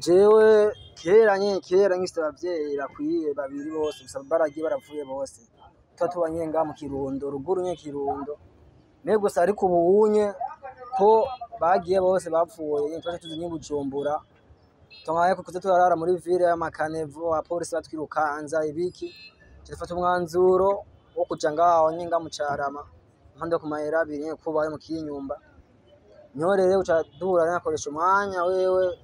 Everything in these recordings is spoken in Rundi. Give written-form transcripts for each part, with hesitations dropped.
jewe kera nk'ifite abavyeyi bakwiye babiri bose gusa baragiye baravuye bose tuba tubanye ngaha mu Kirundo ruguru Kirundo me gusa ariko ubunye ko bagiye bose bapfuye twaje tuzi Bujumbura tongaye ko kuze turarara muri ville y'amakanevo apolisi batwirukanza ibiki turafata umwanzuro wo kuja ngaho nyinga mu Carama impande ku mahera abiri kubaye mu Kinyumba nyorere uca duhura nakoresha umwanya wewe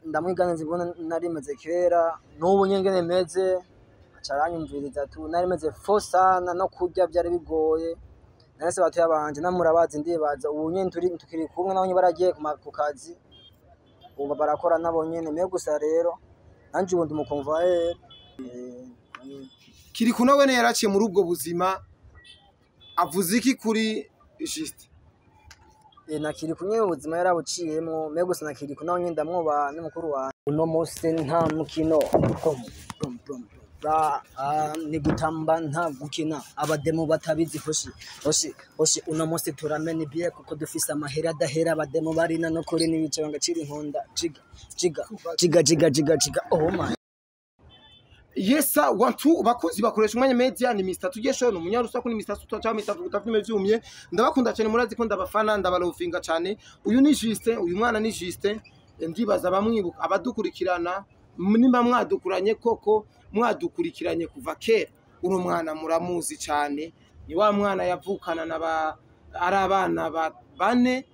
ndamwiganze ibona narimeze kera n'ubu nyengene meze acaranyumviriza tu narimeze fosana no kurya byari bigoye nase batuye abanje namurabazi ndibaza ubu nyene tukiri kumwe nabo baragiye ku kazi ubu barakora nabo nyene me gusa rero nanje ubu ndumukonvaye kiri kuno wene yaraciye muri ubwo buzima avuze iki kuri Juste nakiri kunye ubuzima yarabuciyemo me gusa nakiri kunaho nyine ndamwuba n'umukuru wa uno munsi nta mukino ni gutamba nta gukina abademo batabizi hoshi uno munsi turamena ibye kuko dufise amahera adahera abademo barina no kuri n'ibice bangacira inkonda jiga oh my Yesa wantu bakunzi bakoresha umwanya media ni Mr Tugesho no munyarusa kuri Mr Tuta cyangwa Mr Tutafime vyumye ndabakunda cyane murazi ko ndabafana ndabalofinga cyane uyu ni Juste uyu mwana ni Juste ndibaza bamwibuka abadukurikirana nimba mwadukuranye koko mwadukurikiranye kuva kera uno mwana muramuzi cyane ni wa mwana yavukana ari abana bane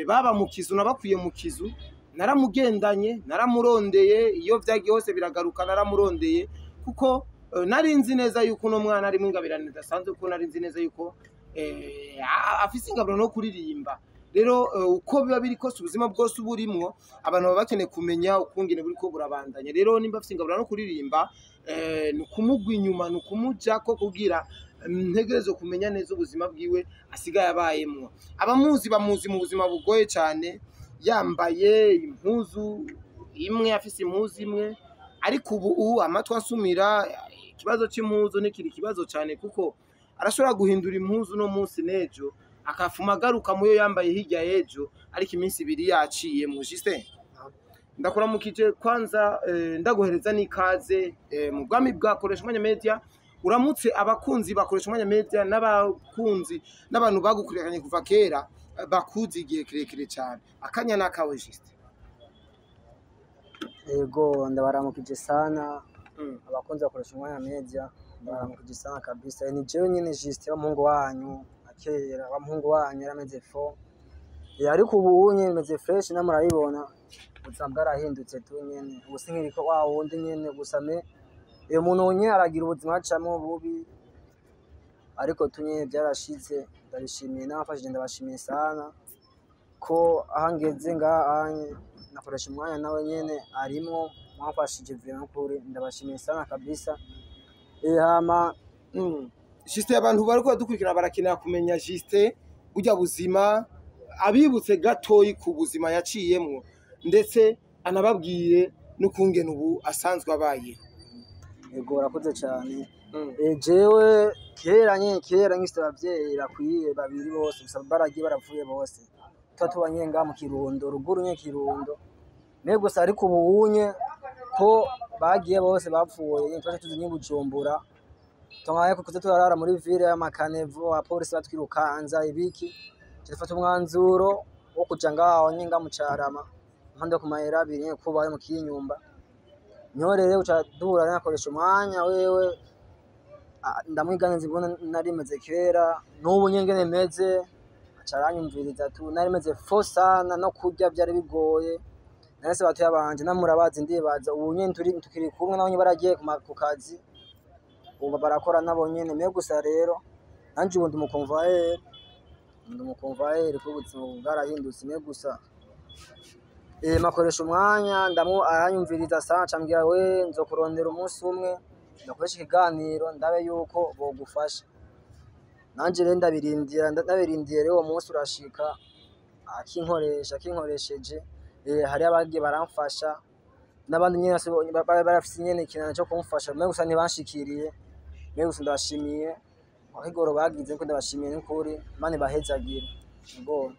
baba mu kizu nabakwiye mu kizu naramugendanye naramurondeye iyo vyagiye hose biragaruka naramurondeye kuko narinzi neza yuko uno mwana ari mwingabirane dasanzwe kuko narinzi neza yuko afise ingabiro no kuririmba rero uko biba biri kose ubuzima bwose uburimwo abantu baba bakeneye kumenya ukungene buri ko burabandanya rero nimba afise ingabiro no kuririmba nukumugwa inyuma nukumuja ko kugira ntegerezo kumenya neza ubuzima bwiwe asigaye abayemwo abamuzi bamuzi mu buzima bugoye cyane yambaye impuzu imwe afise impuzu imwe ariko ubu amatwa asumira ikibazo cy'impuzu nikiri kibazo cyane kuko arashobora guhindura impuzu no munsi nejo akafuma garuka muyo yambaye hirya yejo ariko iminsi ibiri yaciye mu Juste ndakuramukije kwanza ndaguhereza n'ikaze mu bwami bwakoresha umwanya media uramutse abakunzi bakoresha umwanya media n'abakunzi n'abantu bagukurikiranye kuva kera bakuzi igihe kirekire cyane akanya nakawe Juste yego ndabaramukije sana abakunzi bakoresha umwanya media ndabaramukije sana kabisa ni jewe nyine Juste w'umuhungu wanyu akera w'umuhungu wanyu yarameze fo ariko ubu nyine meze fresh namurayibona ubuzima bwarahindutse tu nyene ubusi nkiriko wa wundi nyene gusame iyo muntu nyene aragira ubuzima acamo bubi ariko tunye byarashize ndabishimiye n'abafashije ndabashimiye sana ko ahangeze ngaha nakoresha umwanya nawe nyene arimwo mwafashije vira n'ukuri ndabashimiye sana kabisa hama Juste abantu bariko badukurikira barakenera kumenya Juste burya buzima abibutse gatoyi ku buzima yaciyemwo ndetse anababwiye n'ukungene ubu asanzwe abayeho yego urakoze cyane jewe kera nk'ifite abavyeyi bakwiye babiri bose gusa baragiye baravuye bose tuba tubanye ngaha mu Kirundo ruguru Kirundo me gusa ariko ubunye ko bagiye bose bapfuye twaje tuzi Bujumbura tongaye ko kuze turarara muri ville y'amakanevo apolisi batwirukanza ibiki turafata umwanzuro wo kuja ngaho nyinga mu Carama impande ku mahera abiri kubaye mu Kinyumba nyorere uca duhura nakoresha umwanya wewe ndamwiganze ibona narimeze kera n'ubu nyengene meze acaranyumviriza tu narimeze fosana no kurya byari bigoye nase batuye abanje namurabazi ndibaza ubu nyene tukiri kumwe nabo baragiye ku kazi ubu barakora nabo nyene me gusa rero nanje ubu ndumukonvaye ko ubuzima bwarahindutse me gusa makoresha umwanya aranyumviriza sana cambwira we nzokurondera umunsi umwe ndakoresha ikiganiro ndabe yuko bogufasha nanje rero ndabirindiye rero uwo munsi urashika akinkoresheje hari abagiye baramfasha n'abandi nyene barafise nyene ikintu cyo kumfasha me gusa ntibanshikiriye me gusa ndashimiye ahigoro bagize ko ndabashimiye n'ukuri mane bahezagire ngo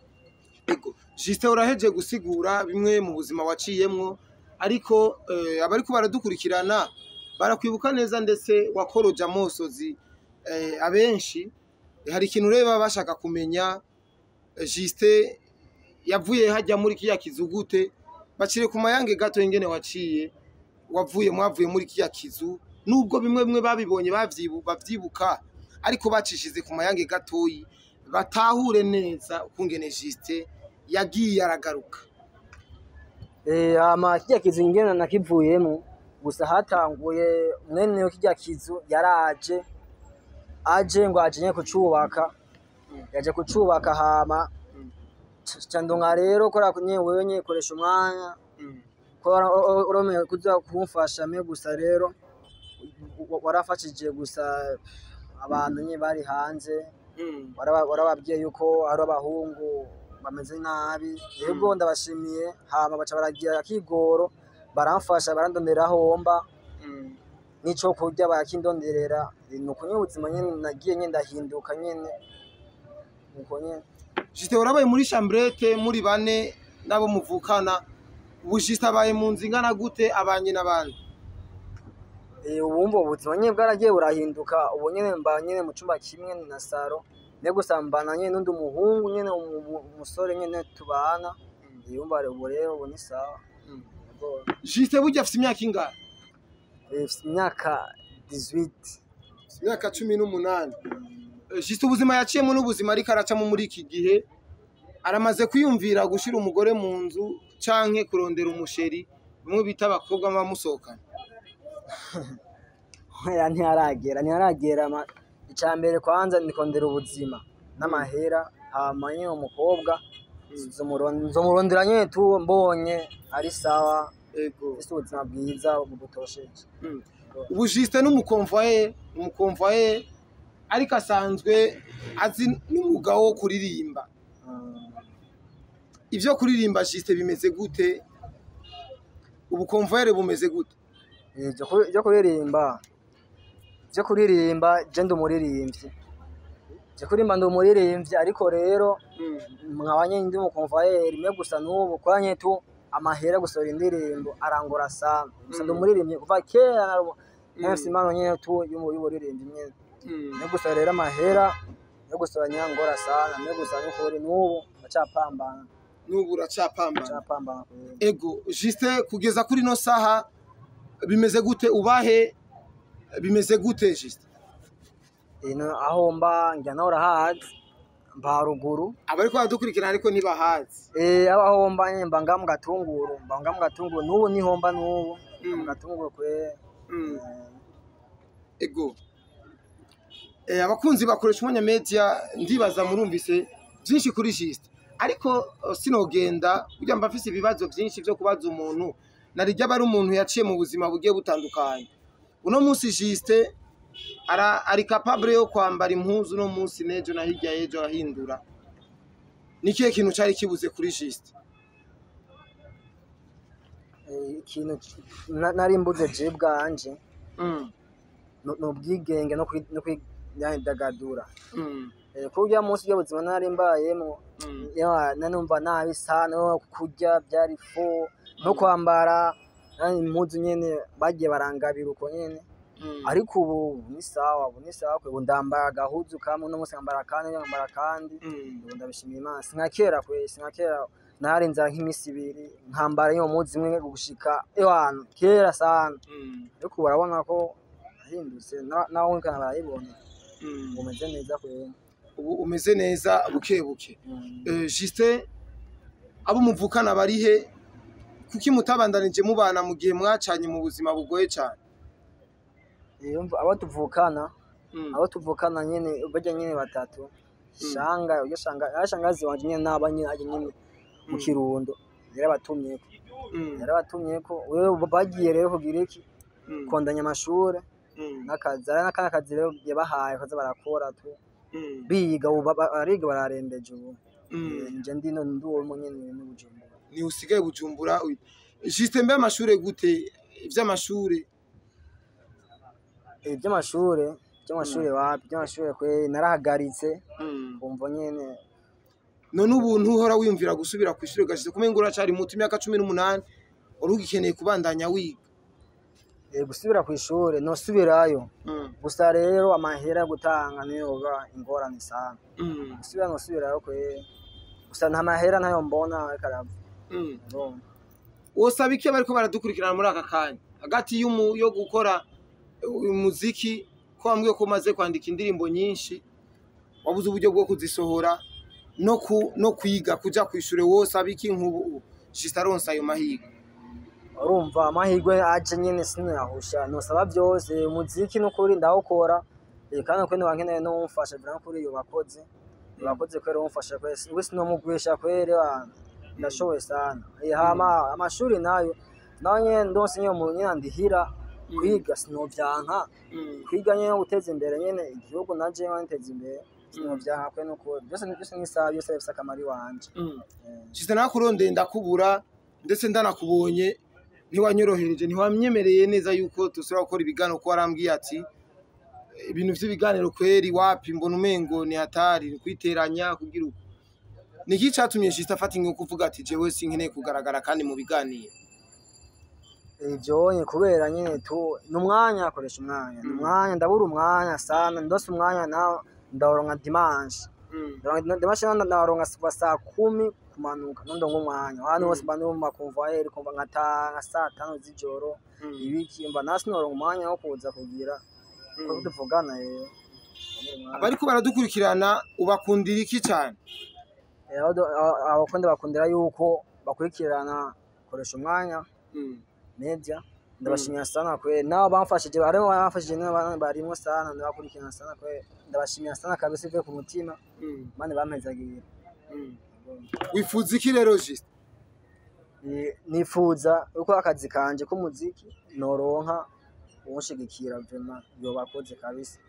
ego Justin uraheje gusigura bimwe mu buzima waciyemwo ariko abariko baradukurikirana barakwibuka neza ndetse wakoroja amosozi abenshi hari ikintu reba bashaka kumenya Justin yavuye hajya muri kiya kizu gute bacire ku mayange gato ingene waciye mwavuye muri kiya kizu nubwo bimwe babibonye bavyibuka ariko bacishize ku mayange gatoyi batahure neza ukungene Justin yagiye aragaruka. Ama kiya kizu ingene nakivuyemo gusa hatanguye mwene yo kiya kizu yaraje ngo aje kucubaka yaje kucubaka hama candonga rero kora wewe nyekoresha umwanya ko uromeye kuza kumfasha me gusa rero warafashije gusa abantu nye bari hanze warababwiye yuko ari abahungu bameze nabi yego ndabashimiye hama baca baragira akigoro baramfasha barandondera homba nico kurya bakindonderera nuko nye ubuzima nyene nagiye nye ndahinduka nyene nuko nye Justin urabaye muri chambrette muri bane nabo muvukana ubu Justin abaye mu nzingana gute abanye n'abandi ubumva ubuzima nyene bwaragiye burahinduka ubu nyene mba nyene mu cumba kimwe na saro ne gusambana nyene n'undi muhungu nyene umusore nyene tubana yumva ubu rero ubu ni sawa Justin burya afite imyaka ingahe imyaka 18 imyaka 18 Justin ubuzima yaciyemo n'ubuzima ariko aracamo muri iki gihe aramaze kwiyumvira gushira umugore mu nzu canke kurondera umusheri bimwe bita abakobwa bamusohokana ntiharagera icambere kwanza nikondera ubuzima n'amahera hama nyine umukobwa nzomurondera nyine tu mbonye ari sawa ese ubuzima bwiza bugutosheje ubu Justin n'umukonvoye ariko asanzwe azi n'umwuga wo kuririmba ivyo kuririmba Justin bimeze gute ubukonvoyere bumeze gute ivyo kuririmba je ndi umuririmbyi ndi umuririmbyi ariko rero mwabanye ndi umukonvoyere rimwe gusa n'ubu kwanye tu amahera gusohora indirimbo arangora sana gusa ndi umuririmbyi kuva kera nafise impano nyene tu y'umuririmbyi nyene ne gusa rero amahera yo gusohora nyangora sana ne gusa n'ukuri n'ubu acapambana n'ubu uracapambana ego Justin kugeza kuri no saha bimeze gute ubahe bimeze gute Justin aho mba njya naho urahazi mba haruguru abariko baradukurikirana ariko ntibahazi aho mba mba nga mu gatunguru n'ubu niho mba n'ubu mu gatunguru kwe ego abakunzi bakoresha umwanya media ndibaza murumvise byinshi kuri Justin ariko sinogenda burya mba mfise ibibazo byinshi byo kubaza umuntu narijya bari umuntu yaciye mu buzima bugiye butandukanye uno munsi Justin ari capable yo kwambara impuzu no munsi nejo na hirya yejo ahindura nikiye kintu cari kibuze kuri Justin ikintu nari mbuze je bwanje no bwigenge no kwidagadura kurya munsi y'ubuzima nari mbayemo nanumva nabi sana no kurya byari fo no kwambara impuzu nyene bagiye barangabira uko nyene ariko ubu ni sawa ubu ndambara agahuzu kamwe no munsi ngambara kandi ubu ndabishimiye Imana sinkakera narenza nk'imisi ibiri nkambara yo muzi imwe gushika ewana kera sana ariko urabona ko ahindutse naho nkana barayibona umeze neza kwene ubu umeze neza bukebuke Justin abo muvukana barihe kuki mutabandanije mubana mu gihe mwacanye mu buzima bugoye cyane abo tuvukana nyene bajya nyene batatu shangazi wanje nyene n'abanye nyene mu Kirundo yarabatumyeko wewe bagiye rero kugira iki kondanya amashure n'akazi rero yabahaye kaza barakora tu biga bariga bararembeje ubu nje ndino nduwo nyene n'Ubujumbura ni usigaye Bujumbura Justin mbe amashure gute ivy'amashure by'amashure wapi by'amashure kwe narahagaritse umva nyene none ubu ntuhora wiyumvira gusubira ku ishuri gashize kumenga uracari muto imyaka 18 wari ugikeneye kubandanya wiga gusubira ku ishuri nosubirayo gusa rero amahera gutanga niyoba ingorane sana nosubirayo kwe gusa nta mahera ntayo mbona karava wosaba iki bariko baradukurikirana muri aka kanya hagati yo gukora umuziki ko ambwiye ko maze kwandika indirimbo nyinshi wabuze uburyo bwo kuzisohora no kwiga kuja kw'ishure wosaba iki nk'ubu Jistaronse ayo mahiga urumva amahirwe aje nyene sinayahusha nosaba byose umuziki n'ukuri ndawukora kandi ko ntiwankeneye no umfasha bira kuri iyo bakoze kwera umfasha kwese wese no mugwisha kwera ndashoboye sana hama amashuri nayo nanye ndose nyo mu nyina ndihira kwiga sinovyanka kwiga nyene guteza imbere nyene igihugu naje nteze imbere sinovyanka kwe nuko byose n'isaha byose bifise akamari wanje Jista nakurondeye ndakubura ndetse ndanakubonye ntiwanyorohereje ntiwamyemereye neza yuko tusura gukora ibiganiro ko warambwiye ati ibintu vy'ibiganiro kweri wapi mbona umengo ni hatari kwiteranya kugira uko niki catumye Jista afata ingo kuvuga ati jewe sinkeneye kugaragara kandi mu biganiro Jonye kubera nyene tu numwanya akoresha umwanya ndabura umwanya sana ndose umwanya na ndaronka dimanche dimanche ndaronka saa 10 kumanuka ndongo umwanya hano hose bano makonvoyeri kumva nka saa 5 z'ijoro ibiki mba nasi noronka umwanya wo kuza kugira ko tuvugana abariko baradukurikirana ubakundira iki cyane abakunda bakundira yuko bakurikirana koresha umwanya media ndabashimira sana kwe nabo bamfashije barimo bamfashije barimo sana ndabakurikirana sana kwe ndabashimira sana kabisa ive ku mutima mane bampezagiye wifuza iki rero Jista nifuza uko akazi kanje k'umuziki noronka umushigikira vraiment yo bakoze kabisa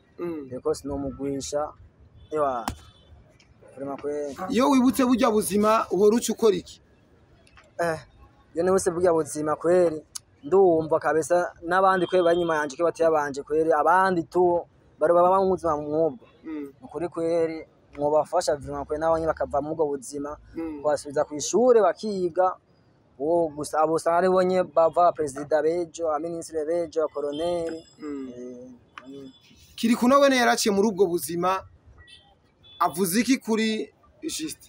reko sinomugwisha ewa vraiment kwe iyo wibutse burya buzima uhora uca ukora iki yo nibutse burya buzima kweri ndumva kabisa n'abandi kwe banyuma yanje ke bateye abanje kweri abandi tu bari baba mu buzima mwubwo ukuri kweri mwobafasha vraiment kwe n'abanye bakava mu bwo buzima basubiza ku ishure bakiga gusa abo sare bonye bava president bejo ministre bejo colonel kiri kunawe ne yaraciye muri ubwo buzima avuze iki kuri Jista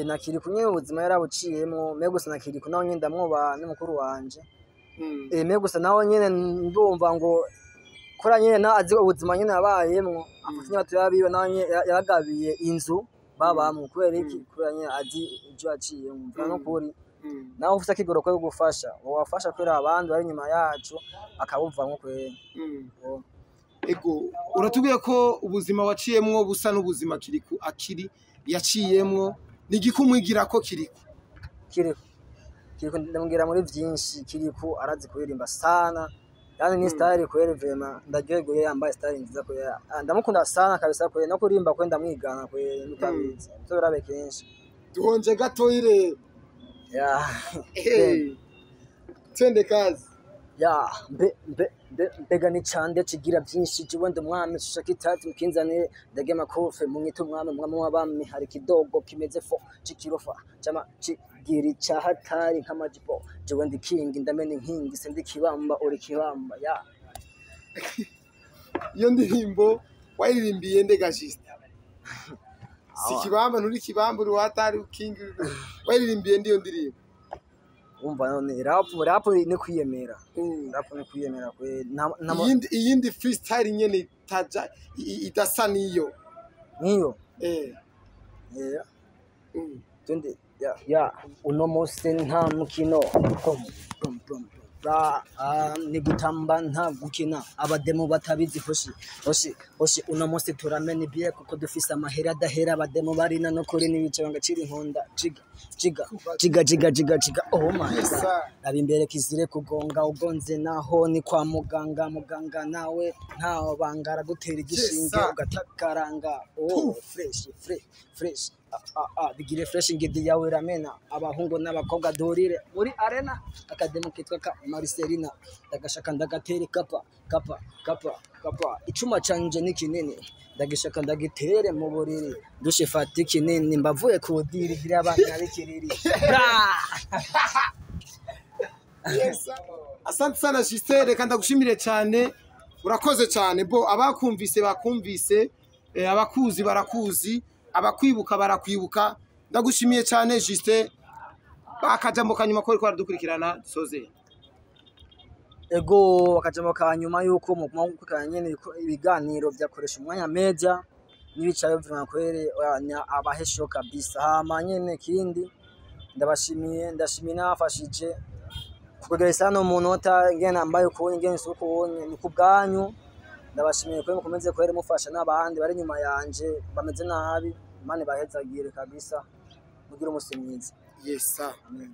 nakiri kunye ubuzima yarabuciyemo me gusa nakiri kunawe nyine ndamwoba n'umukuru wanje me gusa nawe nyine ndumva ngo kora nyine na azi ubuzima nyine yabayemwo afutinye batuyabiwe nawe yaragabiye inzu babamwe kubera iki kubera nyine azi ibyo yaciye mva no kuri nawe ufite akigoro ko gufasha wafasha kwera abandi bari nyuma yacu akabuvamwo kwera ego uratubwiye ko ubuzima waciyemwo busa n'ubuzima kiriku akiri yaciyemwo nigikumwigira ko kiriku ndamubwira muri byinshi kiriku arazi kuririmba sana yani ni style kwere vraiment ndaryohewe yambaye style nziza ko ndamukunda sana kabisa ko no kurimba ko ndamwigana ko mutabizi so birabe kenshi duhonje gatoyire tende kazi mbega ni cande kigira byinshi jiwe ndumwami shaka itatu mkinzane ndage makofe munyita umwami w'abami hari kidogo kimeze fo cikirofa chama giri cha hatari nk'amajipo jiwe ndi king ndamene inkingi sindi kibamba uri kibamba iyo ndirimbo wayiririmbiye ndega Jista si kibamba nturi kibamba uri watari king wayiririmbiye ndiyo ndirimbo umva none rap ni kwiyemera rap ni kwiyemera kwe iyindi freestyle nyene taja idasa niyo tunde uno munsi nta mukino ni gutamba nta gukina abademo batabizi hoshi uno munsi turamena ibye kuko dufise amahera adahera abademo barina no kuri nibice bangacira inkonda jiga oh my god ari imbere kizire kugonga ugonze naho ni kwa muganga nawe ntaho bangara gutera igishinge ugatakaranga fresh bigire fresh ngidi yawe ramena abahungu n'abakobwa dorire muri arena akademo kitwa ka Marcelina ndagashaka ndagatere kapa icuma canje ni kinini ndagishaka ndagitere mu buriri dushe fati kinini mbavuye kudiri gira abana bikiriri Yes. Asante sana Justin, reka ndagushimire cyane. Urakoze cyane bo abakumvise bakumvise, abakuzi barakuzi, abakwibuka barakwibuka. Ndagushimiye cyane Justin. Bakajambo kanyuma ko dukurikirana soze. Ego akajambo kanyuma yuko mu kumukanye ibiganiro byakoresha umwanya media nibicaye bivuna kwere abahesho kabisa. Hama nyene kindi ndashimiye nafashije kugeresa no munota ngene ambaye kubonye ngene suko wonye ni kubwanyu ndabashimiye ko mukomeze kwere mufasha n'abandi bari nyuma yanje bameze nabi mane bahezagire kabisa mugira umusimyiza. Yes sir. Amen.